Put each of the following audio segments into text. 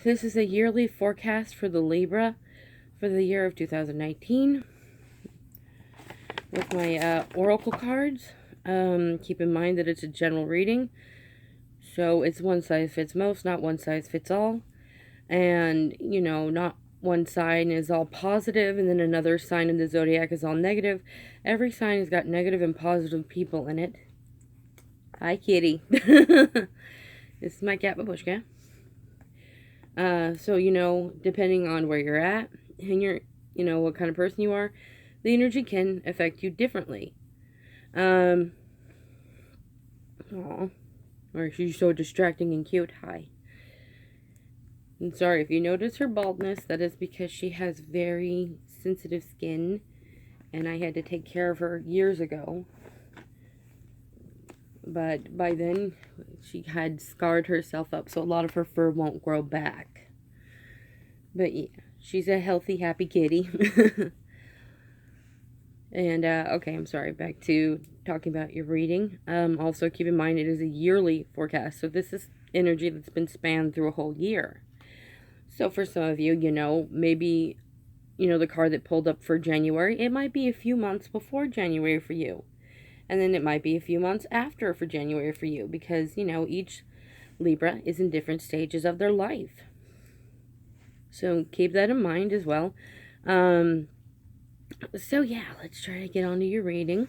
This is a yearly forecast for the Libra for the year of 2019 with my oracle cards. Keep in mind that it's a general reading, so it's one size fits most, not one size fits all. And, you know, not one sign is all positive and then another sign in the zodiac is all negative. Every sign has got negative and positive people in it. Hi, kitty. This is my cat, Babushka. So, you know, depending on where you're at and what kind of person you are, the energy can affect you differently. Aw. Or she's so distracting and cute. Hi. I'm sorry if you notice her baldness. That is because she has very sensitive skin, and I had to take care of her years ago. But by then, she had scarred herself up, so a lot of her fur won't grow back. But yeah, she's a healthy, happy kitty. And, okay, I'm sorry, back to talking about your reading. Also, keep in mind it is a yearly forecast, so this is energy that's been spanned through a whole year. So for some of you, maybe, the card that pulled up for January, it might be a few months before January for you. And then it might be a few months after for January for you, because, each Libra is in different stages of their life. So keep that in mind as well. So yeah, let's try to get on to your reading.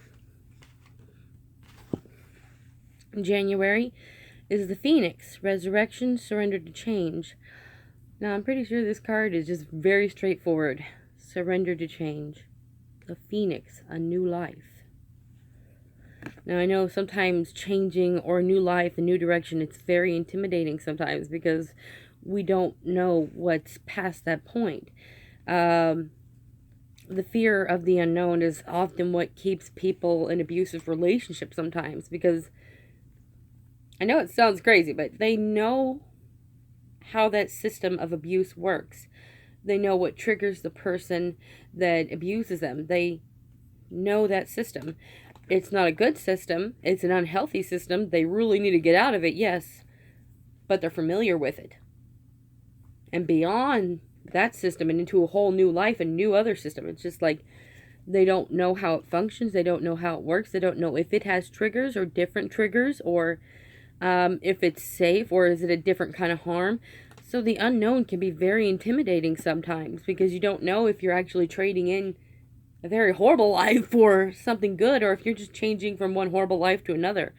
January is the Phoenix, resurrection, surrender to change. Now, I'm pretty sure this card is just very straightforward. Surrender to change. The Phoenix, a new life. Now, I know sometimes changing or a new life, a new direction, it's very intimidating sometimes because we don't know what's past that point. The fear of the unknown is often what keeps people in abusive relationships sometimes, because I know it sounds crazy, but they know how that system of abuse works. They know what triggers the person that abuses them. They know that system. It's not a good system. It's an unhealthy system. They really need to get out of it, yes, but they're familiar with it. And beyond that system and into a whole new life, a new other system, it's just like they don't know how it functions. They don't know how it works. They don't know if it has triggers or different triggers, or if it's safe, or is it a different kind of harm. So the unknown can be very intimidating sometimes, because you don't know if you're actually trading in a very horrible life for something good, or if you're just changing from one horrible life to another.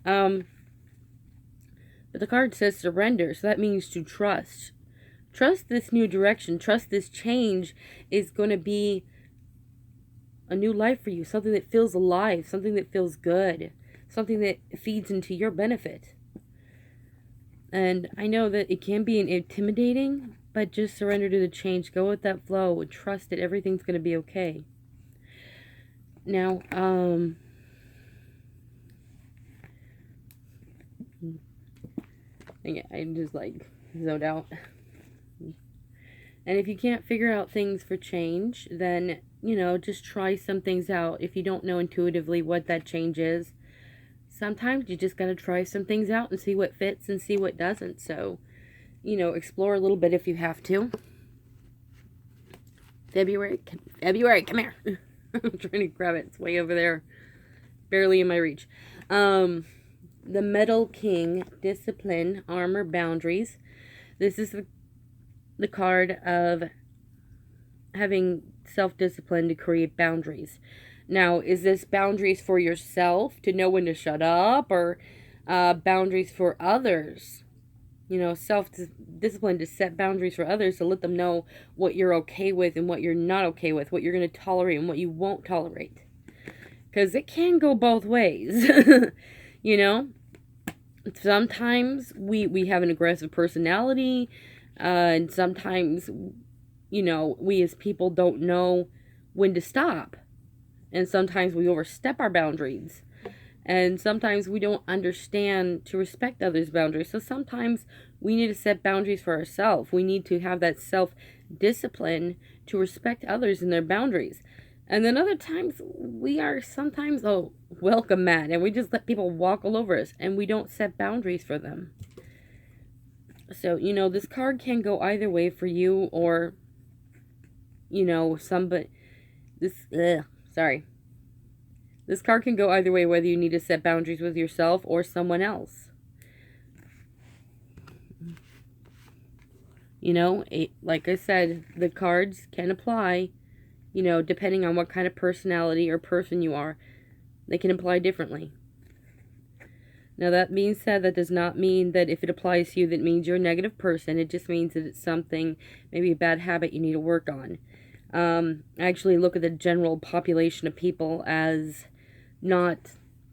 But the card says surrender, so that means to trust. Trust this new direction. Trust this change is going to be a new life for you. Something that feels alive. Something that feels good. Something that feeds into your benefit. And I know that it can be intimidating, but just surrender to the change. Go with that flow. Trust that everything's going to be okay. Now, yeah, I'm just zoned out. And if you can't figure out things for change, then, just try some things out. If you don't know intuitively what that change is, sometimes you just got to try some things out and see what fits and see what doesn't. So, explore a little bit if you have to. February, come here. I'm trying to grab it. It's way over there. Barely in my reach. The Metal King, discipline, armor, boundaries. This is the card of having self-discipline to create boundaries. Now, is this boundaries for yourself to know when to shut up, or boundaries for others? Self-discipline to set boundaries for others, to let them know what you're okay with and what you're not okay with, what you're going to tolerate and what you won't tolerate. Because it can go both ways. Sometimes we have an aggressive personality, and sometimes, we as people don't know when to stop. And sometimes we overstep our boundaries. And sometimes we don't understand to respect others' boundaries. So sometimes we need to set boundaries for ourselves. We need to have that self-discipline to respect others and their boundaries. And then other times we are sometimes, welcome mat. And we just let people walk all over us. And we don't set boundaries for them. So, this card can go either way for you, or, somebody, sorry. This card can go either way, whether you need to set boundaries with yourself or someone else. Like I said, the cards can apply, depending on what kind of personality or person you are. They can apply differently. Now, that being said, that does not mean that if it applies to you, that means you're a negative person. It just means that it's something, maybe a bad habit you need to work on. I actually look at the general population of people as not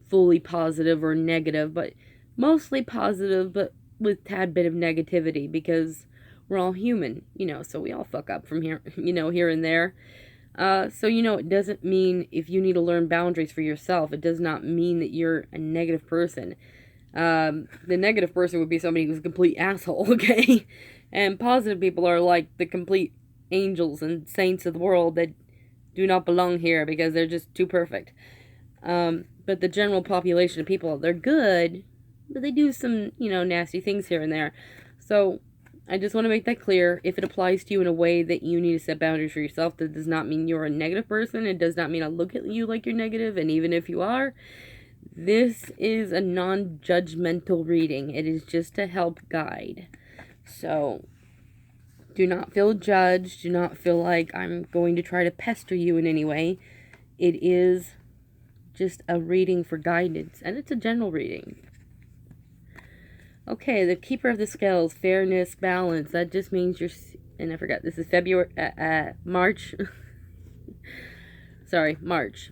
fully positive or negative, but mostly positive, but with a tad bit of negativity, because we're all human, so we all fuck up from here, here and there. So, it doesn't mean if you need to learn boundaries for yourself, it does not mean that you're a negative person. The negative person would be somebody who's a complete asshole, okay? And positive people are like the complete angels and saints of the world that do not belong here because they're just too perfect. But the general population of people, they're good, but they do some, nasty things here and there. So I just want to make that clear. If it applies to you in a way that you need to set boundaries for yourself, that does not mean you're a negative person. It does not mean I look at you like you're negative. And even if you are, this is a non-judgmental reading. It is just to help guide. So do not feel judged. Do not feel like I'm going to try to pester you in any way. It is just a reading for guidance. And it's a general reading. Okay, the Keeper of the Scales, fairness, balance. That just means you're, and I forgot, this is March. Sorry, March.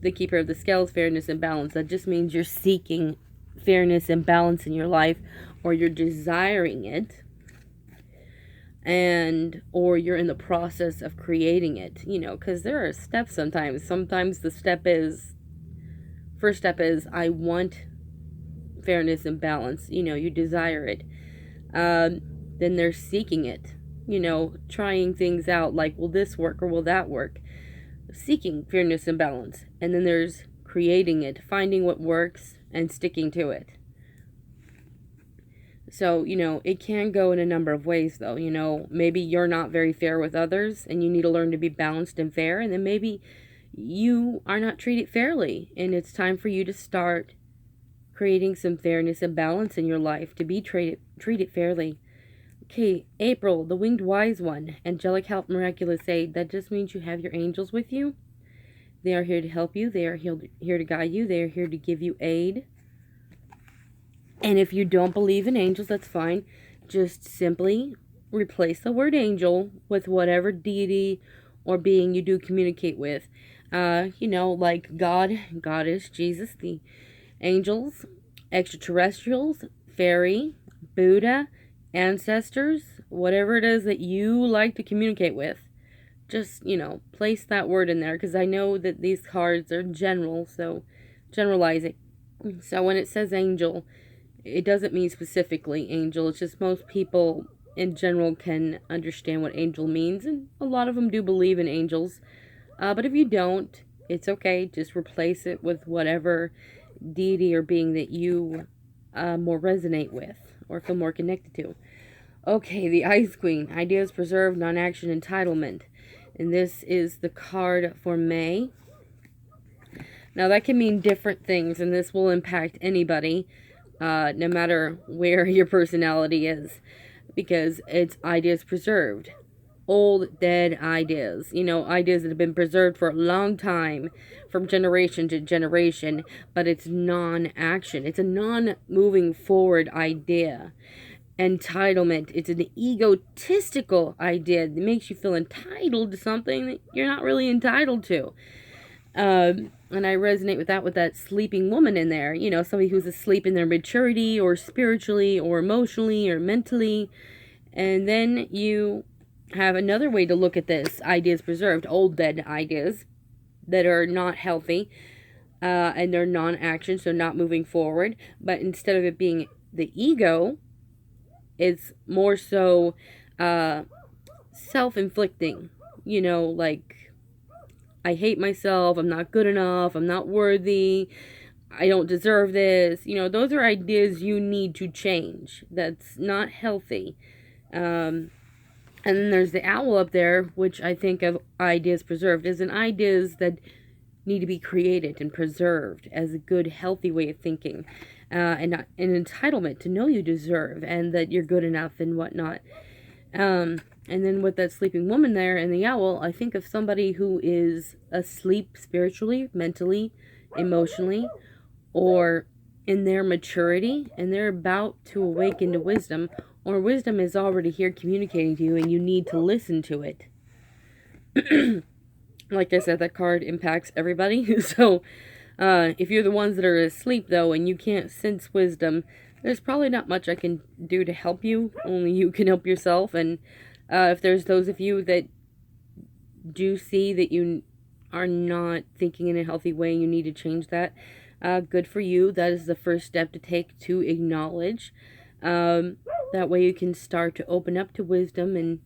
The Keeper of the Scales, fairness and balance. That just means you're seeking fairness and balance in your life, or you're desiring it, or you're in the process of creating it, because there are steps sometimes. Sometimes the first step is, I want fairness and balance, you desire it. Then there's seeking it, trying things out, like, will this work or will that work? Seeking fairness and balance. And then there's creating it, finding what works and sticking to it. So, it can go in a number of ways, though. Maybe you're not very fair with others and you need to learn to be balanced and fair, and then maybe you are not treated fairly, and it's time for you to start creating some fairness and balance in your life to be treated fairly. Okay, April, the Winged Wise One, angelic help, miraculous aid. That just means you have your angels with you. They are here to help you. They are here to guide you. They are here to give you aid. And if you don't believe in angels, that's fine. Just simply replace the word angel with whatever deity or being you do communicate with. Like God, Goddess, Jesus, the angels, extraterrestrials, fairy, Buddha, ancestors, whatever it is that you like to communicate with. Just, place that word in there, because I know that these cards are general, so generalize it. So when it says angel, it doesn't mean specifically angel. It's just most people in general can understand what angel means, and a lot of them do believe in angels. But if you don't, it's okay. Just replace it with whatever deity or being that you more resonate with or feel more connected to. Okay, the Ice Queen, ideas preserved, non-action, entitlement. And this is the card for May. Now, that can mean different things, and this will impact anybody, no matter where your personality is, because it's ideas preserved. Old, dead ideas. Ideas that have been preserved for a long time, from generation to generation, but it's non-action. It's a non-moving forward idea. Entitlement. It's an egotistical idea that makes you feel entitled to something that you're not really entitled to. And I resonate with that sleeping woman in there. Somebody who's asleep in their maturity, or spiritually, or emotionally, or mentally. And then you have another way to look at this. Ideas preserved. Old, dead ideas that are not healthy. And they're non-action, so not moving forward. But instead of it being the ego, it's more so self-inflicting. Like, I hate myself, I'm not good enough, I'm not worthy, I don't deserve this. You know, those are ideas you need to change. That's not healthy. And then there's the owl up there, which I think of ideas preserved as in ideas that need to be created and preserved as a good, healthy way of thinking. And not an entitlement to know you deserve and that you're good enough and whatnot. And then with that sleeping woman there and the owl, I think of somebody who is asleep spiritually, mentally, emotionally, or in their maturity, and they're about to awaken to wisdom, or wisdom is already here communicating to you and you need to listen to it. Like I said, that card impacts everybody. So if you're the ones that are asleep, though, and you can't sense wisdom, there's probably not much I can do to help you. Only you can help yourself. And if there's those of you that do see that you are not thinking in a healthy way and you need to change that, good for you. That is the first step to take, to acknowledge. That way you can start to open up to wisdom and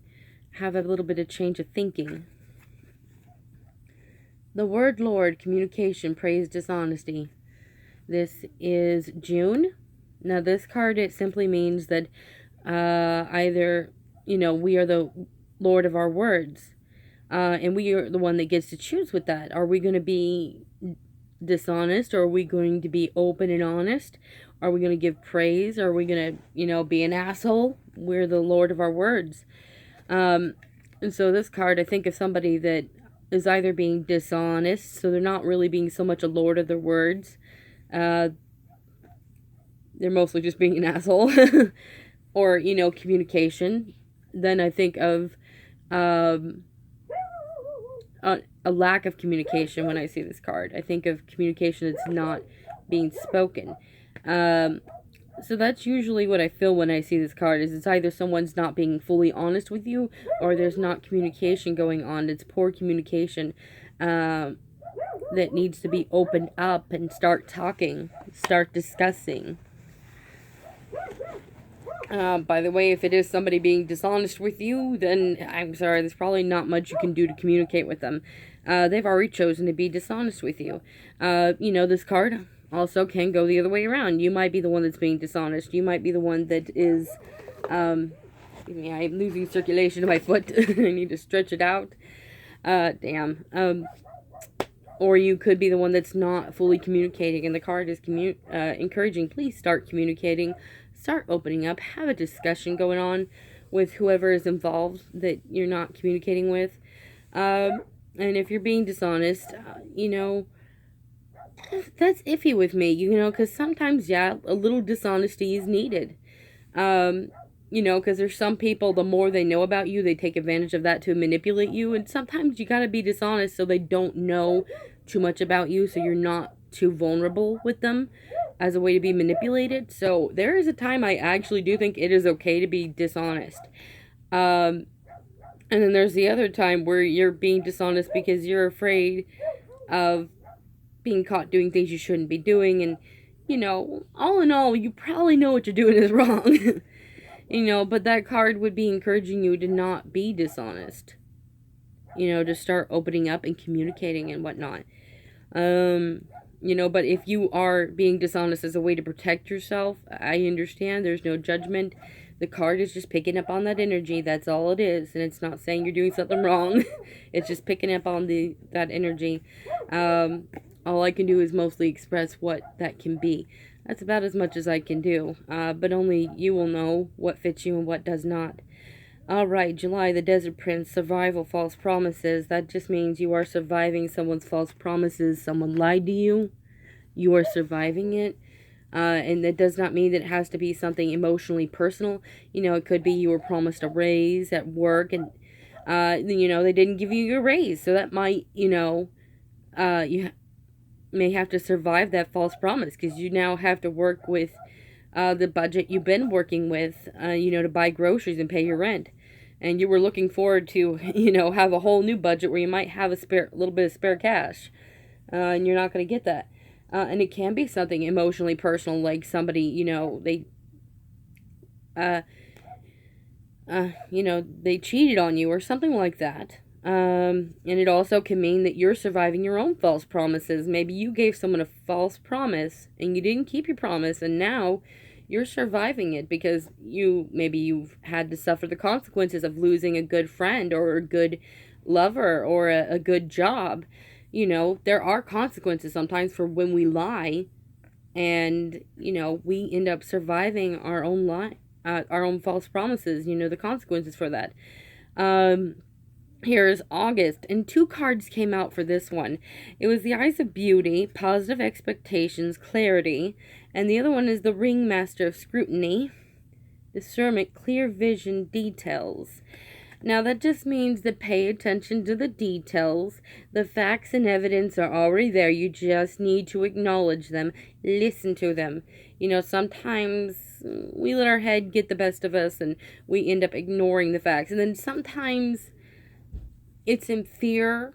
have a little bit of change of thinking. The word Lord, communication, praise, dishonesty. This is June. Now this card, it simply means that either, we are the Lord of our words. And we are the one that gets to choose with that. Are we going to be dishonest, or are we going to be open and honest? Are we going to give praise? Or are we going to, be an asshole? We're the Lord of our words. And so this card, I think of somebody that is either being dishonest, so they're not really being so much a lord of their words. They're mostly just being an asshole. Or, communication. Then I think of a lack of communication when I see this card. I think of communication that's not being spoken. So that's usually what I feel when I see this card, is it's either someone's not being fully honest with you, or there's not communication going on. It's poor communication that needs to be opened up and start talking, start discussing. By the way, if it is somebody being dishonest with you, then I'm sorry, there's probably not much you can do to communicate with them. They've already chosen to be dishonest with you. This card also can go the other way around. You might be the one that's being dishonest. You might be the one that is, I'm losing circulation to my foot. I need to stretch it out. Damn. Or you could be the one that's not fully communicating, and the card is encouraging. Please start communicating. Start opening up. Have a discussion going on with whoever is involved that you're not communicating with. And if you're being dishonest, that's iffy with me, because sometimes, a little dishonesty is needed. Because there's some people, the more they know about you, they take advantage of that to manipulate you. And sometimes you gotta be dishonest so they don't know too much about you, so you're not too vulnerable with them as a way to be manipulated. So there is a time I actually do think it is okay to be dishonest. And then there's the other time where you're being dishonest because you're afraid of being caught doing things you shouldn't be doing. And, all in all, you probably know what you're doing is wrong. But that card would be encouraging you to not be dishonest. To start opening up and communicating and whatnot. But if you are being dishonest as a way to protect yourself, I understand. There's no judgment. The card is just picking up on that energy. That's all it is. And it's not saying you're doing something wrong. It's just picking up on that energy. All I can do is mostly express what that can be. That's about as much as I can do. But only you will know what fits you and what does not. Alright, July, the Desert Prince, survival, false promises. That just means you are surviving someone's false promises. Someone lied to you. You are surviving it. And that does not mean that it has to be something emotionally personal. It could be you were promised a raise at work and, they didn't give you your raise. So that might, you may have to survive that false promise because you now have to work with the budget you've been working with, to buy groceries and pay your rent. And you were looking forward to, have a whole new budget where you might have a little bit of spare cash. And you're not going to get that. And it can be something emotionally personal, like somebody, they cheated on you or something like that. And it also can mean that you're surviving your own false promises. Maybe you gave someone a false promise and you didn't keep your promise, and now you're surviving it because maybe you've had to suffer the consequences of losing a good friend or a good lover or a good job. There are consequences sometimes for when we lie, and we end up surviving our own our own false promises. The consequences for that. Here's August, and 2 cards came out for this one. It was the Eyes of Beauty, Positive Expectations, Clarity, and the other one is the Ringmaster of Scrutiny, Discernment, Clear Vision, Details. Now that just means to pay attention to the details. The facts and evidence are already there. You just need to acknowledge them, listen to them. Sometimes we let our head get the best of us and we end up ignoring the facts. And then sometimes it's in fear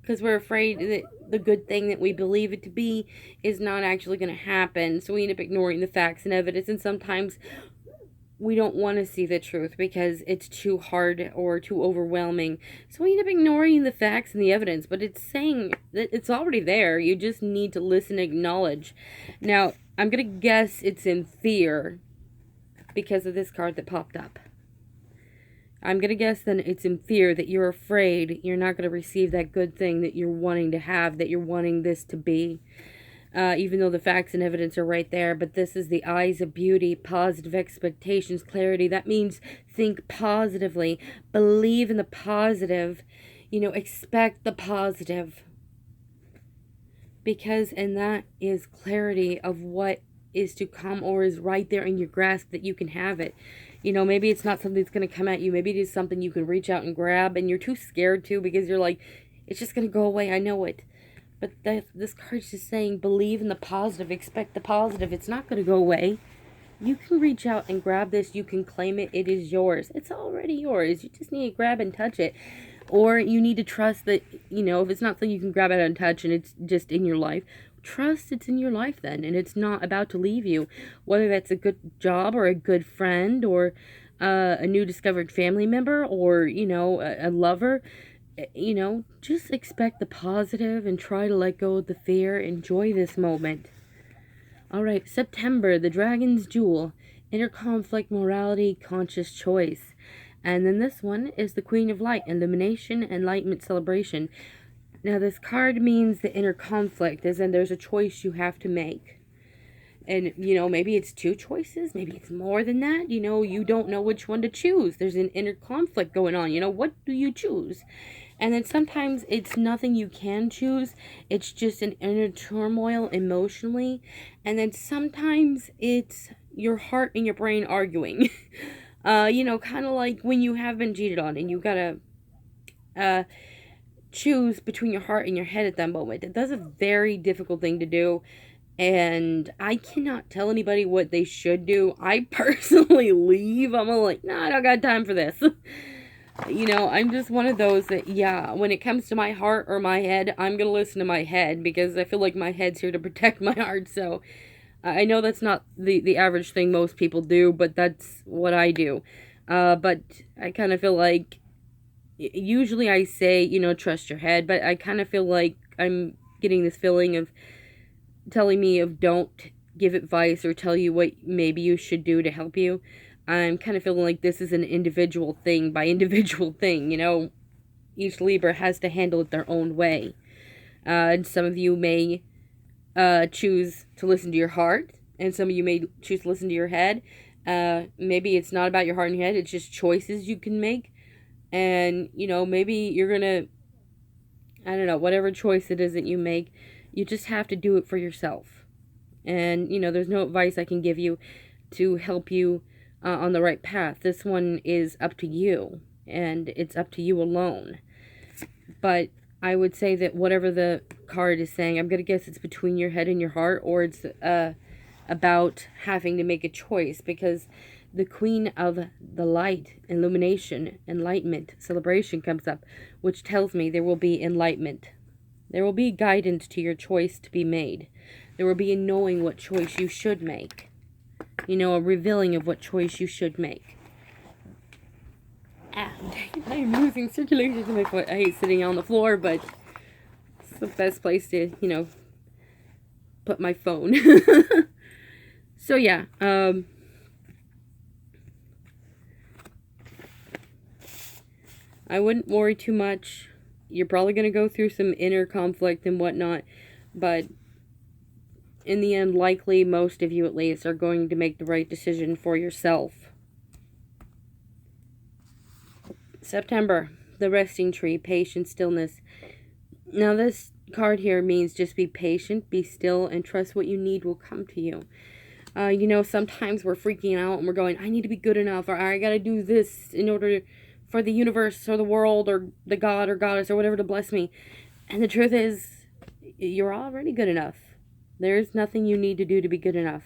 because we're afraid that the good thing that we believe it to be is not actually going to happen. So we end up ignoring the facts and evidence. And sometimes we don't want to see the truth because it's too hard or too overwhelming. So we end up ignoring the facts and the evidence. But it's saying that it's already there. You just need to listen and acknowledge. Now, I'm going to guess it's in fear because of this card that popped up. I'm going to guess then it's in fear that you're afraid you're not going to receive that good thing that you're wanting to have, that you're wanting this to be. Even though the facts and evidence are right there. But this is the Eyes of Beauty, Positive Expectations, Clarity. That means think positively. Believe in the positive. Expect the positive. And that is clarity of what is to come or is right there in your grasp that you can have it. Maybe it's not something that's going to come at you. Maybe it is something you can reach out and grab, and you're too scared to because you're like, it's just going to go away. I know it. But this card's just saying, believe in the positive. Expect the positive. It's not going to go away. You can reach out and grab this. You can claim it. It is yours. It's already yours. You just need to grab and touch it. Or you need to trust that, if it's not something you can grab it and touch and it's just in your life, trust it's in your life then, and it's not about to leave you. Whether that's a good job or a good friend or a new discovered family member or, a lover, just expect the positive and try to let go of the fear. Enjoy this moment. All right, September, the Dragon's Jewel, Inner Conflict, Morality, Conscious Choice. And then this one is the Queen of Light, Illumination, Enlightenment, Celebration. Now, this card means the inner conflict, as in there's a choice you have to make. And, maybe it's 2 choices. Maybe it's more than that. You don't know which one to choose. There's an inner conflict going on. What do you choose? And then sometimes it's nothing you can choose. It's just an inner turmoil emotionally. And then sometimes it's your heart and your brain arguing. Kind of like when you have been cheated on and you gotta choose between your heart and your head at that moment. That's a very difficult thing to do, and I cannot tell anybody what they should do. I personally leave. I'm like, nah, I don't got time for this. I'm just one of those that, when it comes to my heart or my head, I'm gonna listen to my head because I feel like my head's here to protect my heart. So I know that's not the average thing most people do, but that's what I do. But I kind of feel like usually I say, trust your head, but I kind of feel like I'm getting this feeling of telling me of don't give advice or tell you what maybe you should do to help you. I'm kind of feeling like this is an individual thing by individual thing, Each Libra has to handle it their own way. And some of you may choose to listen to your heart, and some of you may choose to listen to your head. Maybe it's not about your heart and your head, it's just choices you can make. And, maybe you're gonna, whatever choice it is that you make, you just have to do it for yourself. And, there's no advice I can give you to help you on the right path. This one is up to you, and it's up to you alone. But I would say that whatever the card is saying, I'm going to guess it's between your head and your heart, or it's about having to make a choice, because the Queen of the Light, Illumination, Enlightenment, Celebration comes up, which tells me there will be enlightenment. There will be guidance to your choice to be made. There will be a knowing what choice you should make. A revealing of what choice you should make. Ah, I am losing circulation to my foot. I hate sitting on the floor, but it's the best place to, you know, put my phone. So yeah, I wouldn't worry too much. You're probably going to go through some inner conflict and whatnot, but in the end, likely, most of you at least, are going to make the right decision for yourself. September, the resting tree, patience, stillness. Now this card here means just be patient, be still, and trust what you need will come to you. You know, sometimes we're freaking out and we're going, I need to be good enough, or I gotta do this in order for the universe or the world or the god or goddess or whatever to bless me. And the truth is, you're already good enough. There's nothing you need to do to be good enough.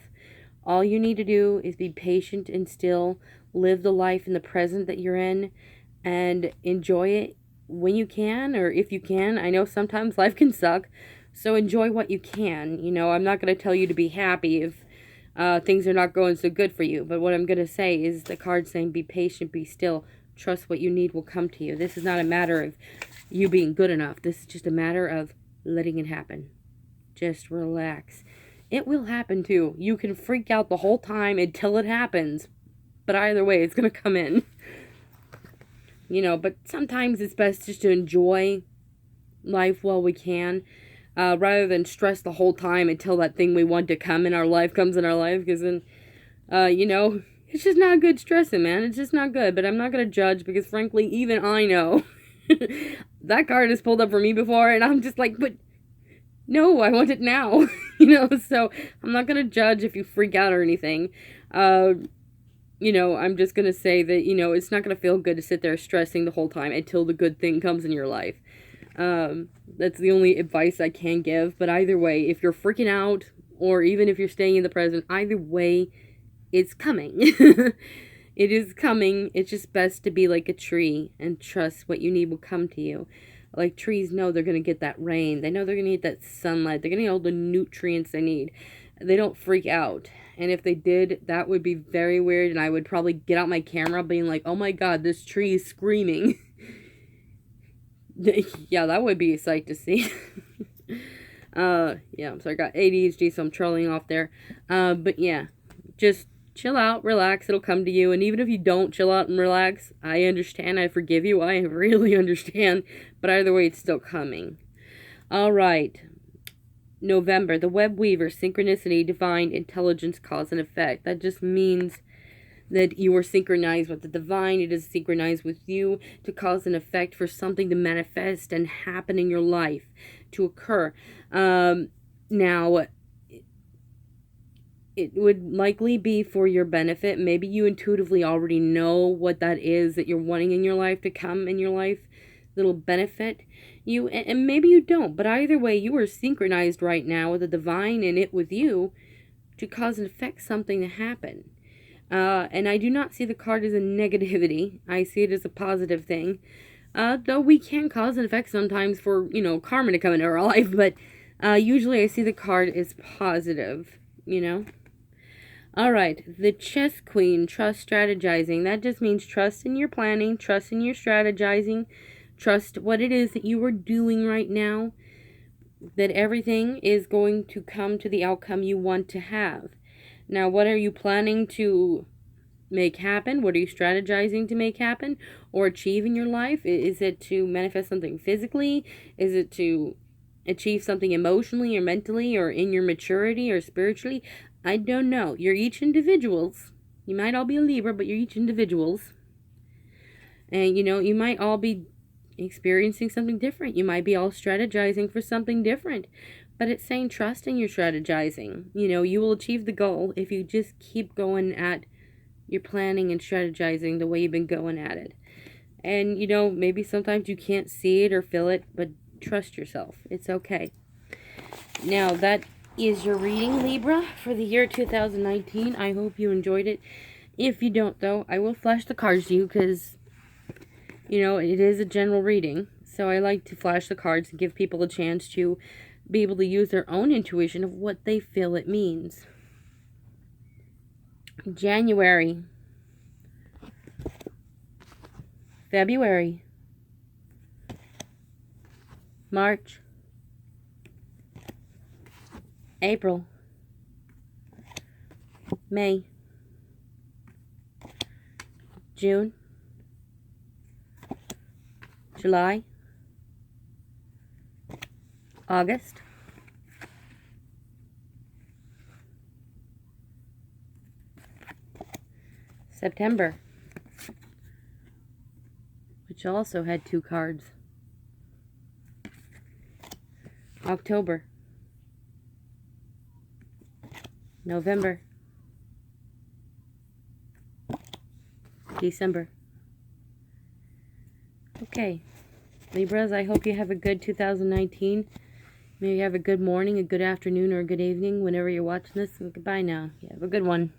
All you need to do is be patient and still, live the life in the present that you're in, and enjoy it when you can, or if you can. I know sometimes life can suck, so enjoy what you can. You know, I'm not going to tell you to be happy if things are not going so good for you, but what I'm going to say is the card saying be patient, be still, trust what you need will come to you. This is not a matter of you being good enough. This is just a matter of letting it happen. Just relax. It will happen too. You can freak out the whole time until it happens, but either way, it's going to come in. You know, but sometimes it's best just to enjoy life while we can, rather than stress the whole time until that thing we want to come in our life comes in our life, because then, you know, it's just not good stressing, man. It's just not good, but I'm not going to judge, because frankly, even I know. That card has pulled up for me before, and I'm just like, but no, I want it now. You know, so I'm not going to judge if you freak out or anything. You know, I'm just going to say that, you know, it's not going to feel good to sit there stressing the whole time until the good thing comes in your life. That's the only advice I can give. But either way, if you're freaking out, or even if you're staying in the present, either way, it's coming. It is coming. It's just best to be like a tree and trust what you need will come to you. Like trees know they're going to get that rain. They know they're going to get that sunlight. They're going to get all the nutrients they need. They don't freak out. And if they did, that would be very weird. And I would probably get out my camera being like, oh my god, this tree is screaming. Yeah, that would be a sight to see. Yeah, I'm sorry, I got ADHD, so I'm trolling off there. But yeah, just chill out, relax, it'll come to you. And even if you don't chill out and relax, I understand, I forgive you, I really understand. But either way, it's still coming. Alright. November, the web weaver, synchronicity, divine, intelligence, cause and effect. That just means that you are synchronized with the divine. It is synchronized with you to cause an effect for something to manifest and happen in your life, to occur. Now, it would likely be for your benefit. Maybe you intuitively already know what that is that you're wanting in your life to come in your life, that'll benefit you, and maybe you don't, but either way, you are synchronized right now with the divine and it with you to cause and effect something to happen. And I do not see the card as a negativity. I see it as a positive thing. Though we can cause and effect sometimes for, you know, karma to come into our life, but usually I see the card as positive, you know. Alright, the chess queen, trust strategizing. That just means trust in your planning, trust in your strategizing, trust what it is that you are doing right now, that everything is going to come to the outcome you want to have. Now, what are you planning to make happen? What are you strategizing to make happen or achieve in your life? Is it to manifest something physically? Is it to achieve something emotionally or mentally or in your maturity or spiritually? I don't know. You're each individuals. You might all be a Libra, but you're each individuals. And, you know, you might all be experiencing something different. You might be all strategizing for something different. But it's saying trust in your strategizing. You know, you will achieve the goal if you just keep going at your planning and strategizing the way you've been going at it. And, you know, maybe sometimes you can't see it or feel it, but trust yourself. It's okay. Now, that is your reading, Libra, for the year 2019. I hope you enjoyed it. If you don't, though, I will flash the cards to you because, you know, it is a general reading. So I like to flash the cards and give people a chance to be able to use their own intuition of what they feel it means. January. February, March, April, May, June, July, August, September, which also had 2 cards, October, November, December. Okay, Libras, I hope you have a good 2019. Maybe you have a good morning, a good afternoon, or a good evening whenever you're watching this. And goodbye now. You have a good one.